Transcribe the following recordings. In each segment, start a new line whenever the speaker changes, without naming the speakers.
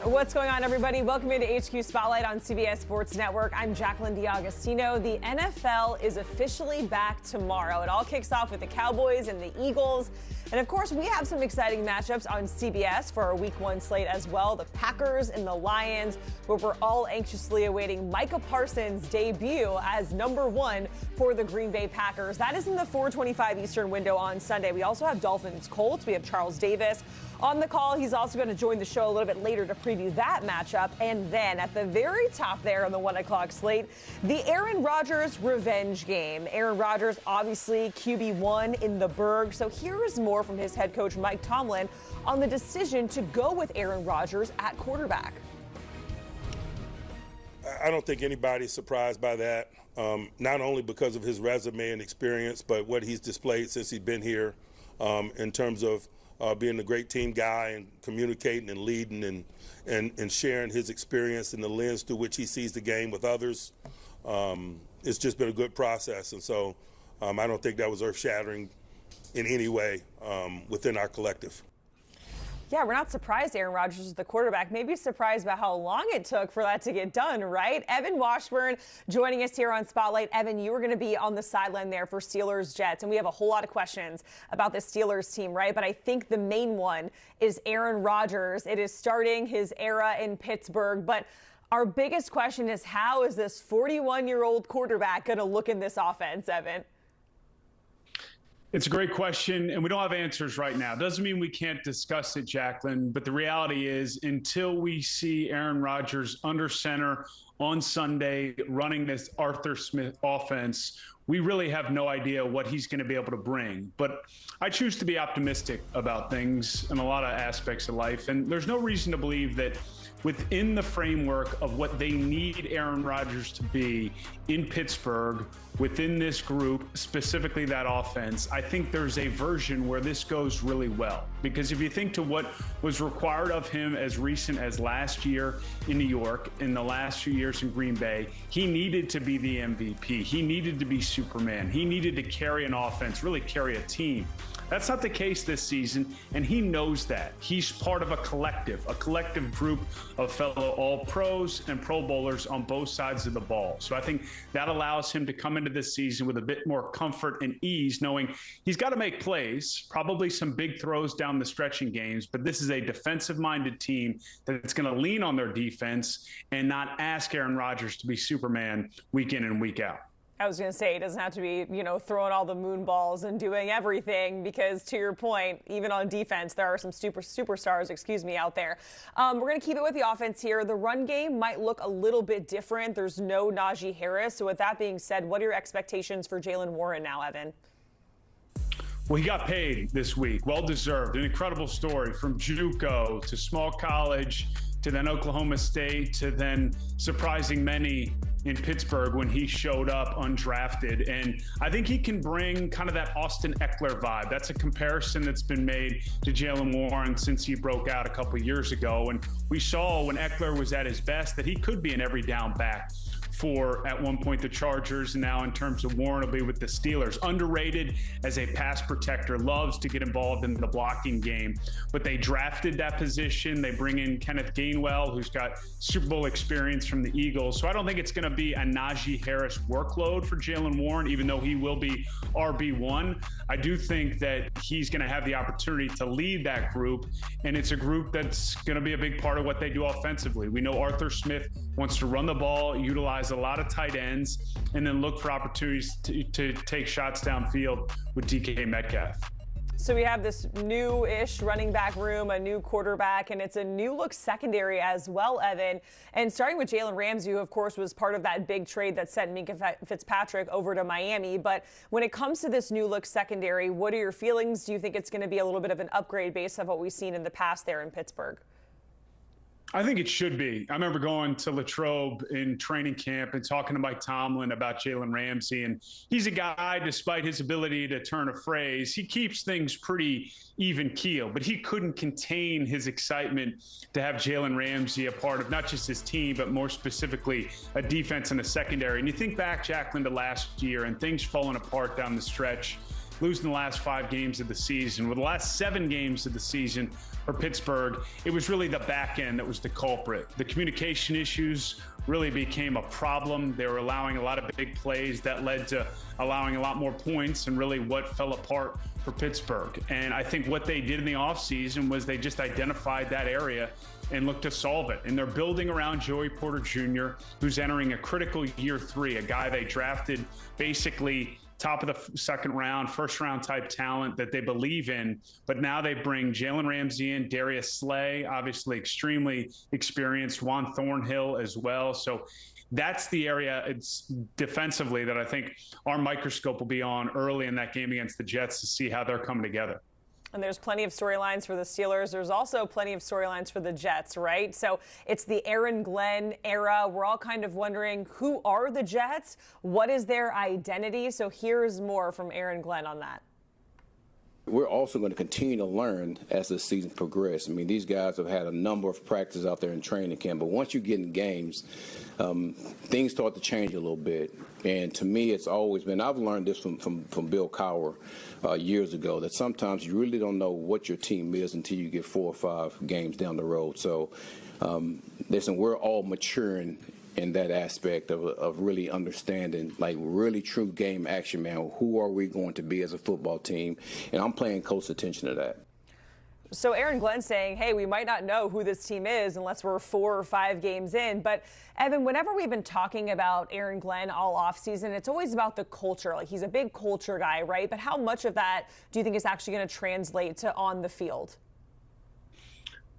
What's going on, everybody? Welcome into HQ Spotlight on CBS Sports Network. I'm Jacqueline D'Agostino. The NFL is officially back tomorrow. It all kicks off with the Cowboys and the Eagles. And of course, we have some exciting matchups on CBS for our Week 1 slate as well. The Packers and the Lions, where we're all anxiously awaiting Micah Parsons' debut as number 1 for the Green Bay Packers. That is in the 4:25 Eastern window on Sunday. We also have Dolphins Colts. We have Charles Davis on the call. He's also going to join the show a little bit later to preview that matchup. And then at the very top there on the 1 o'clock slate, the Aaron Rodgers revenge game. Aaron Rodgers, obviously QB1 in the Berg. So here is more from his head coach, Mike Tomlin, on the decision to go with Aaron Rodgers at quarterback.
I don't think anybody's surprised by that, not only because of his resume and experience, but what he's displayed since he's been here in terms of being a great team guy and communicating and leading and sharing his experience and the lens through which he sees the game with others. It's just been a good process. And so I don't think that was earth-shattering in any way within our collective.
Yeah, we're not surprised Aaron Rodgers is the quarterback. Maybe surprised by how long it took for that to get done, right? Evan Washburn joining us here on Spotlight. Evan, you were going to be on the sideline there for Steelers-Jets, and we have a whole lot of questions about the Steelers team, right? But I think the main one is Aaron Rodgers. It is starting his era in Pittsburgh, but our biggest question is, how is this 41-year-old quarterback going to look in this offense, Evan?
It's a great question, and we don't have answers right now. Doesn't mean we can't discuss it, Jacqueline, but the reality is until we see Aaron Rodgers under center on Sunday running this Arthur Smith offense, we really have no idea what he's going to be able to bring. But I choose to be optimistic about things in a lot of aspects of life, and there's no reason to believe that within the framework of what they need Aaron Rodgers to be in Pittsburgh, within this group, specifically that offense, I think there's a version where this goes really well. Because if you think to what was required of him as recent as last year in New York, in the last few years in Green Bay, he needed to be the MVP. He needed to be Superman. He needed to carry an offense, really carry a team. That's not the case this season, and he knows that. He's part of a collective group of fellow All-Pros and Pro Bowlers on both sides of the ball. So I think that allows him to come into this season with a bit more comfort and ease, knowing he's got to make plays, probably some big throws down the stretching games, but this is a defensive-minded team that's going to lean on their defense and not ask Aaron Rodgers to be Superman week in and week out.
I was going to say, it doesn't have to be, throwing all the moon balls and doing everything, because to your point, even on defense, there are some superstars, out there. We're going to keep it with the offense here. The run game might look a little bit different. There's no Najee Harris. So with that being said, what are your expectations for Jaylen Warren now, Evan?
Well, he got paid this week. Well-deserved. An incredible story from JUCO to small college to then Oklahoma State to then surprising many in Pittsburgh when he showed up undrafted. And I think he can bring kind of that Austin Eckler vibe. That's a comparison that's been made to Jaylen Warren since he broke out a couple years ago. And we saw when Eckler was at his best that he could be an every down back for, at one point, the Chargers, and now in terms of Warren will be with the Steelers. Underrated as a pass protector, loves to get involved in the blocking game. But they drafted that position. They bring in Kenneth Gainwell, who's got Super Bowl experience from the Eagles. So I don't think it's going to be a Najee Harris workload for Jaylen Warren, even though he will be RB1. I do think that he's going to have the opportunity to lead that group, and it's a group that's going to be a big part of what they do offensively. We know Arthur Smith wants to run the ball, utilize a lot of tight ends, and then look for opportunities to take shots downfield with DK Metcalf.
So we have this new-ish running back room, a new quarterback, and it's a new-look secondary as well, Evan. And starting with Jalen Ramsey, who, of course, was part of that big trade that sent Minkah Fitzpatrick over to Miami. But when it comes to this new-look secondary, what are your feelings? Do you think it's going to be a little bit of an upgrade based on what we've seen in the past there in Pittsburgh?
I think it should be. I remember going to Latrobe in training camp and talking to Mike Tomlin about Jalen Ramsey. And he's a guy, despite his ability to turn a phrase, he keeps things pretty even keel. But he couldn't contain his excitement to have Jalen Ramsey a part of not just his team, but more specifically a defense and a secondary. And you think back, Jacqueline, to last year and things falling apart down the stretch. losing the last 5 games of the season. With the last 7 games of the season for Pittsburgh, it was really the back end that was the culprit. The communication issues really became a problem. They were allowing a lot of big plays that led to allowing a lot more points, and really what fell apart for Pittsburgh. And I think what they did in the offseason was they just identified that area and looked to solve it. And they're building around Joey Porter Jr., who's entering a critical year 3, a guy they drafted basically top of the second round, first round type talent that they believe in. But now they bring Jalen Ramsey in, Darius Slay, obviously extremely experienced, Juan Thornhill as well. So that's the area, it's defensively, that I think our microscope will be on early in that game against the Jets to see how they're coming together.
And there's plenty of storylines for the Steelers. There's also plenty of storylines for the Jets, right? So it's the Aaron Glenn era. We're all kind of wondering, who are the Jets? What is their identity? So here's more from Aaron Glenn on that.
We're also going to continue to learn as the season progresses. I mean, these guys have had a number of practices out there in training camp, but once you get in games, things start to change a little bit. And to me, it's always been, I've learned this from Bill Cowher years ago, that sometimes you really don't know what your team is until you get 4 or 5 games down the road. So, listen, we're all maturing in that aspect of really understanding, like, really true game action, man. Who are we going to be as a football team? And I'm paying close attention to that.
So Aaron Glenn saying, hey, we might not know who this team is unless we're 4 or 5 games in. But, Evan, whenever we've been talking about Aaron Glenn all offseason, it's always about the culture. Like, he's a big culture guy, right? But how much of that do you think is actually going to translate to on the field?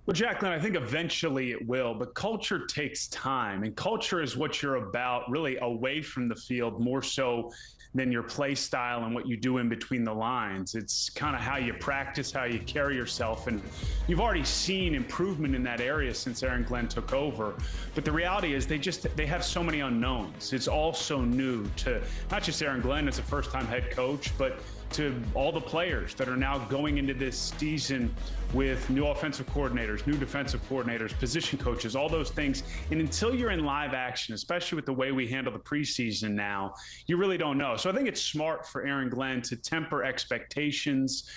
Well, Jacqueline, I think eventually it will, but culture takes time, and culture is what you're about really away from the field more so than your play style and what you do in between the lines. It's kind of how you practice, how you carry yourself, and you've already seen improvement in that area since Aaron Glenn took over. But the reality is they have so many unknowns. It's all so new to not just Aaron Glenn as a first-time head coach, but to all the players that are now going into this season with new offensive coordinators, new defensive coordinators, position coaches, all those things. And until you're in live action, especially with the way we handle the preseason now, you really don't know. So I think it's smart for Aaron Glenn to temper expectations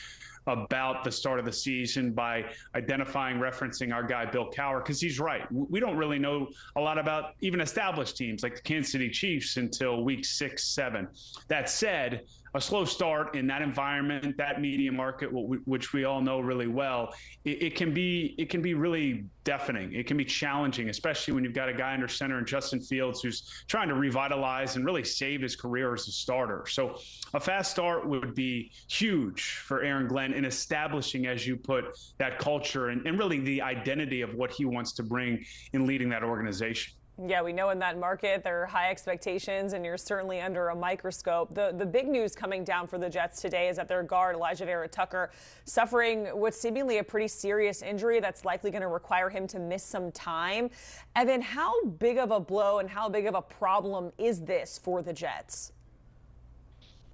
about the start of the season by referencing our guy Bill Cowher, because he's right. We don't really know a lot about even established teams like the Kansas City Chiefs until week 6, 7. That said, a slow start in that environment, that media market, which we all know really well, it can be really deafening. It can be challenging, especially when you've got a guy under center in Justin Fields who's trying to revitalize and really save his career as a starter. So a fast start would be huge for Aaron Glenn in establishing, as you put, that culture and really the identity of what he wants to bring in leading that organization.
Yeah, we know in that market there are high expectations, and you're certainly under a microscope. The big news coming down for the Jets today is that their guard, Elijah Vera Tucker, suffering what's seemingly a pretty serious injury that's likely going to require him to miss some time. Evan, how big of a blow and how big of a problem is this for the Jets?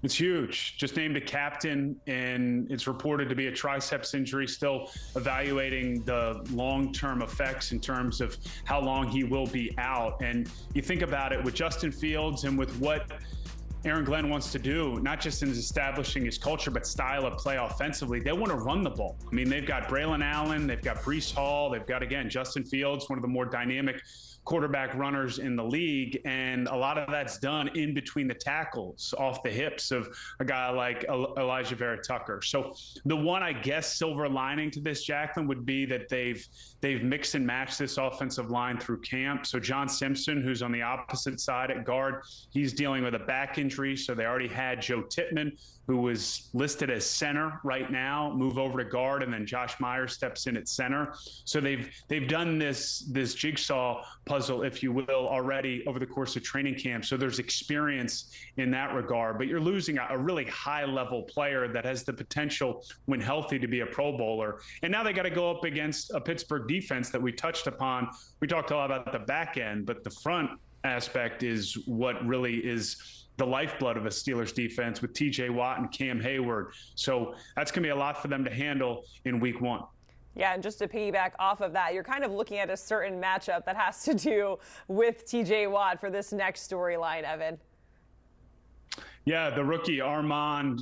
It's huge. Just named a captain, and it's reported to be a triceps injury, still evaluating the long-term effects in terms of how long he will be out. And you think about it with Justin Fields and with what Aaron Glenn wants to do, not just in establishing his culture, but style of play offensively. They want to run the ball. I mean, they've got Braylon Allen, they've got Breece Hall, they've got, again, Justin Fields, one of the more dynamic quarterback runners in the league, and a lot of that's done in between the tackles off the hips of a guy like Elijah Vera Tucker. So the one, I guess, silver lining to this, Jacqueline, would be that they've mixed and matched this offensive line through camp. So John Simpson, who's on the opposite side at guard, he's dealing with a back injury. So they already had Joe Tippmann, who was listed as center right now, move over to guard, and then Josh Myers steps in at center. So they've done this jigsaw puzzle, if you will, already over the course of training camp. So there's experience in that regard. But you're losing a really high-level player that has the potential, when healthy, to be a Pro Bowler. And now they got to go up against a Pittsburgh defense that we touched upon. We talked a lot about the back end, but the front aspect is what really is the lifeblood of a Steelers defense with TJ Watt and Cam Hayward. So that's going to be a lot for them to handle in week 1.
Yeah, and just to piggyback off of that, you're kind of looking at a certain matchup that has to do with TJ Watt for this next storyline, Evan.
Yeah, the rookie Armand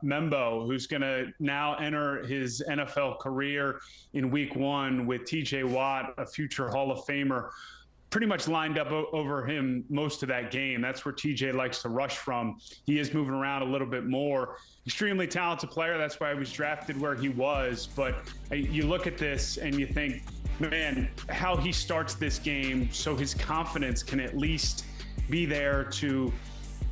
Membo, who's going to now enter his NFL career in week 1 with TJ Watt, a future Hall of Famer, pretty much lined up over him most of that game. That's where TJ likes to rush from. He is moving around a little bit more. Extremely talented player. That's why he was drafted where he was. But you look at this and you think, man, how he starts this game so his confidence can at least be there to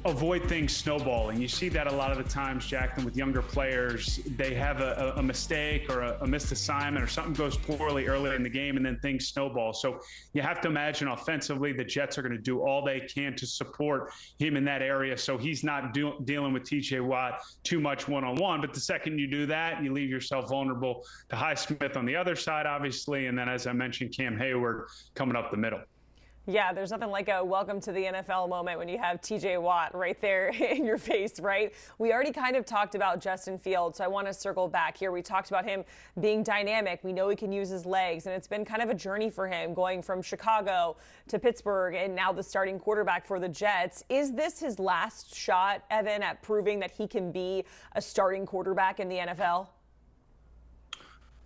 avoid things snowballing. You see that a lot of the times, Jacqueline, with younger players. They have a mistake or a missed assignment or something goes poorly early in the game and then things snowball. So you have to imagine offensively the Jets are going to do all they can to support him in that area so he's not dealing with TJ Watt too much one-on-one. But the second you do that, you leave yourself vulnerable to Highsmith on the other side, obviously, and then, as I mentioned, Cam Hayward coming up the middle.
Yeah, there's nothing like a welcome to the NFL moment when you have TJ Watt right there in your face, right? We already kind of talked about Justin Fields, so I want to circle back here. We talked about him being dynamic. We know he can use his legs, and it's been kind of a journey for him going from Chicago to Pittsburgh and now the starting quarterback for the Jets. Is this his last shot, Evan, at proving that he can be a starting quarterback in the NFL?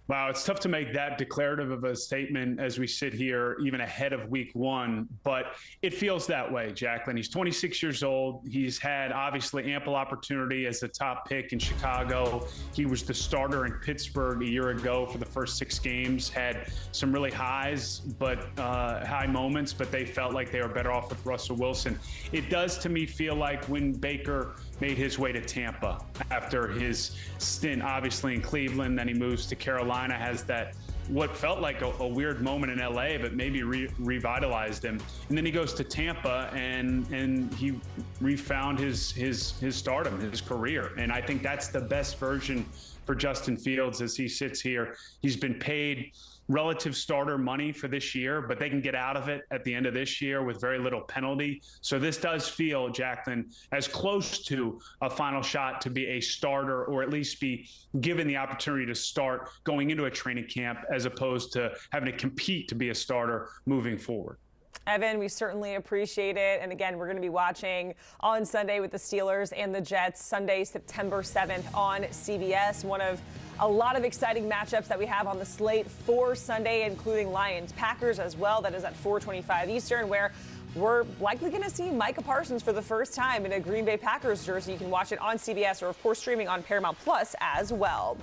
Wow, it's tough to make that declarative of a statement as we sit here, even ahead of week 1, but it feels that way, Jacqueline. He's 26 years old. He's had obviously ample opportunity as the top pick in Chicago. He was the starter in Pittsburgh a year ago for the first 6 games, had some really highs, but high moments, but they felt like they were better off with Russell Wilson. It does to me feel like when Baker made his way to Tampa after his stint, obviously in Cleveland, then he moves to Carolina, has that what felt like a weird moment in LA, but maybe revitalized him. And then he goes to Tampa and he refound his stardom, his career. And I think that's the best version for Justin Fields as he sits here. He's been paid relative starter money for this year, but they can get out of it at the end of this year with very little penalty. So this does feel, Jacqueline, as close to a final shot to be a starter, or at least be given the opportunity to start going into a training camp as opposed to having to compete to be a starter moving forward.
Evan, we certainly appreciate it. And again, we're going to be watching on Sunday with the Steelers and the Jets, Sunday, September 7th on CBS. One of a lot of exciting matchups that we have on the slate for Sunday, including Lions-Packers as well. That is at 4:25 Eastern, where we're likely going to see Micah Parsons for the first time in a Green Bay Packers jersey. You can watch it on CBS or, of course, streaming on Paramount Plus as well.